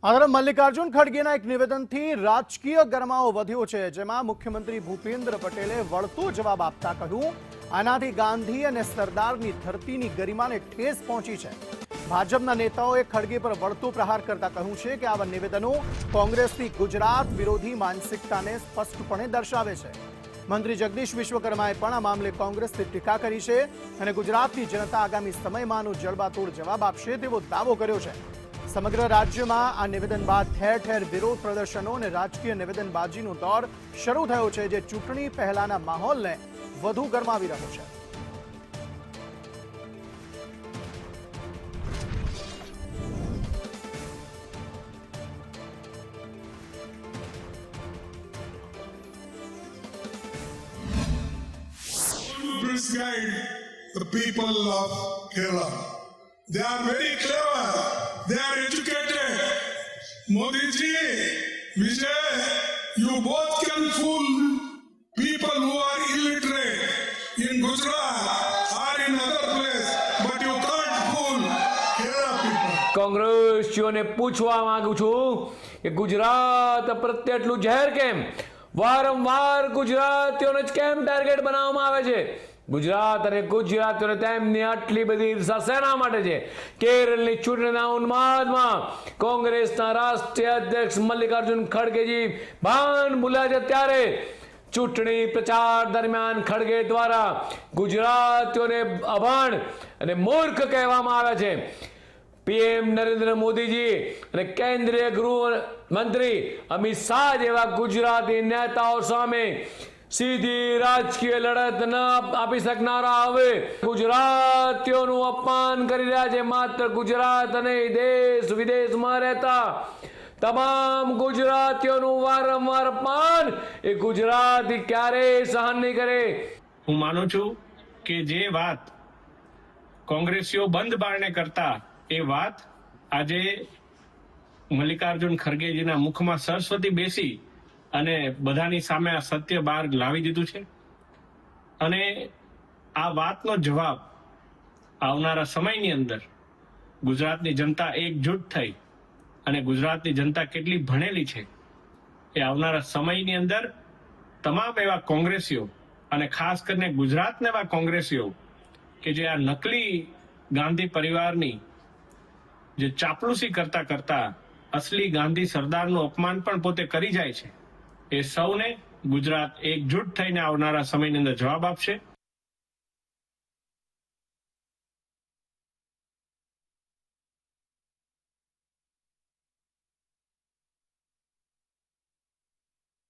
આ મલ્લિકાર્જુન ખડગેના એક નિવેદનથી રાજકીય ગરમાવો વધ્યો છે, જેમાં મુખ્યમંત્રી ભૂપેન્દ્ર પટેલે વળતો જવાબ આપતા કહ્યું, આનાથી ગાંધી અને સરદારની ધરતીની ગરિમાને ઠેસ પહોંચી છે। ભાજપના નેતાઓએ ખડગે પર વળતો પ્રહાર કરતા કહ્યું છે કે આવા નિવેદનો કોંગ્રેસની ગુજરાત વિરોધી માનસિકતાને સ્પષ્ટપણે દર્શાવે છે। મંત્રી જગદીશ વિશ્વકર્માએ પણ આ મામલે કોંગ્રેસની ટીકા કરી છે અને ગુજરાતની જનતા આગામી સમયમાં જડબાતોડ જવાબ આપશે તેવો દાવો કર્યો છે। સમગ્ર રાજ્યમાં આ નિવેદન બાદ ઠેર ઠેર વિરોધ પ્રદર્શનો અને રાજકીય નિવેદનબાજીનો દોર શરૂ થયો છે, જે ચૂંટણી પહેલાના માહોલને વધુ ગરમાવી રહ્યો છે। Misguide the people of Kerala. They are very clever. They are educated. Modi ji, Vijay, you both can fool people who are illiterate in Gujarat or in other place, but you can't fool Kerala people. કોંગ્રેસીઓને પૂછવા માંગુ છું કે ગુજરાત પ્રત્યે એટલું ઝેર કેમ? વારંવાર ગુજરાતીઓને જ કેમ ટાર્ગેટ બનાવવામાં આવે છે? ગુજરાત અને ગુજરાતીઓને તેમની આટલી બધી ઈર્ષા શેના માટે છે? કેરળની ચૂંટણીના ઉન્માદમાં કોંગ્રેસના રાષ્ટ્રીય અધ્યક્ષ મલ્લિકાર્જુન ખડગેજી ભાન ભૂલ્યા છે, ત્યારે ચૂંટણી પ્રચાર દરમિયાન ખડગે દ્વારા ગુજરાતીઓને અભણ અને મૂર્ખ કહેવામાં આવ્યા છે। પીએમ નરેન્દ્ર મોદીજી અને કેન્દ્રીય ગૃહમંત્રી અમિત શાહ જેવા ગુજરાતી નેતાઓ સામે સીધી રાજકીય લડત ન આપી શકનારા હવે ગુજરાતીઓનું અપમાન કરી રહ્યા છે। માત્ર ગુજરાત અને દેશ વિદેશમાં રહેતા તમામ ગુજરાતીઓનું વારંવાર અપમાન એ ગુજરાતી ક્યારેય સહન નહીં કરે। હું માનું છું કે જે વાત કોંગ્રેસીઓ બંધ બારણે કરતા એ વાત આજે મલ્લિકાર્જુન ખડગેજીના મુખમાં સરસ્વતી બેસી અને બધાની સામે આ સત્ય બહાર લાવી દીધું છે। અને આ વાતનો જવાબ આવનારા સમયની અંદર ગુજરાતની જનતા એકજૂટ થઈ અને ગુજરાતની જનતા કેટલી ભણેલી છે એ આવનારા સમયની અંદર તમામ એવા કોંગ્રેસીઓ અને ખાસ કરીને ગુજરાતના એવા કોંગ્રેસીઓ કે જે આ નકલી ગાંધી પરિવારની જે ચાપલુસી કરતા કરતા અસલી ગાંધી સરદારનું અપમાન પણ પોતે કરી જાય છે, એ સૌને ગુજરાત એકજૂટ થઈને આવનારા સમયની અંદર જવાબ આપશે।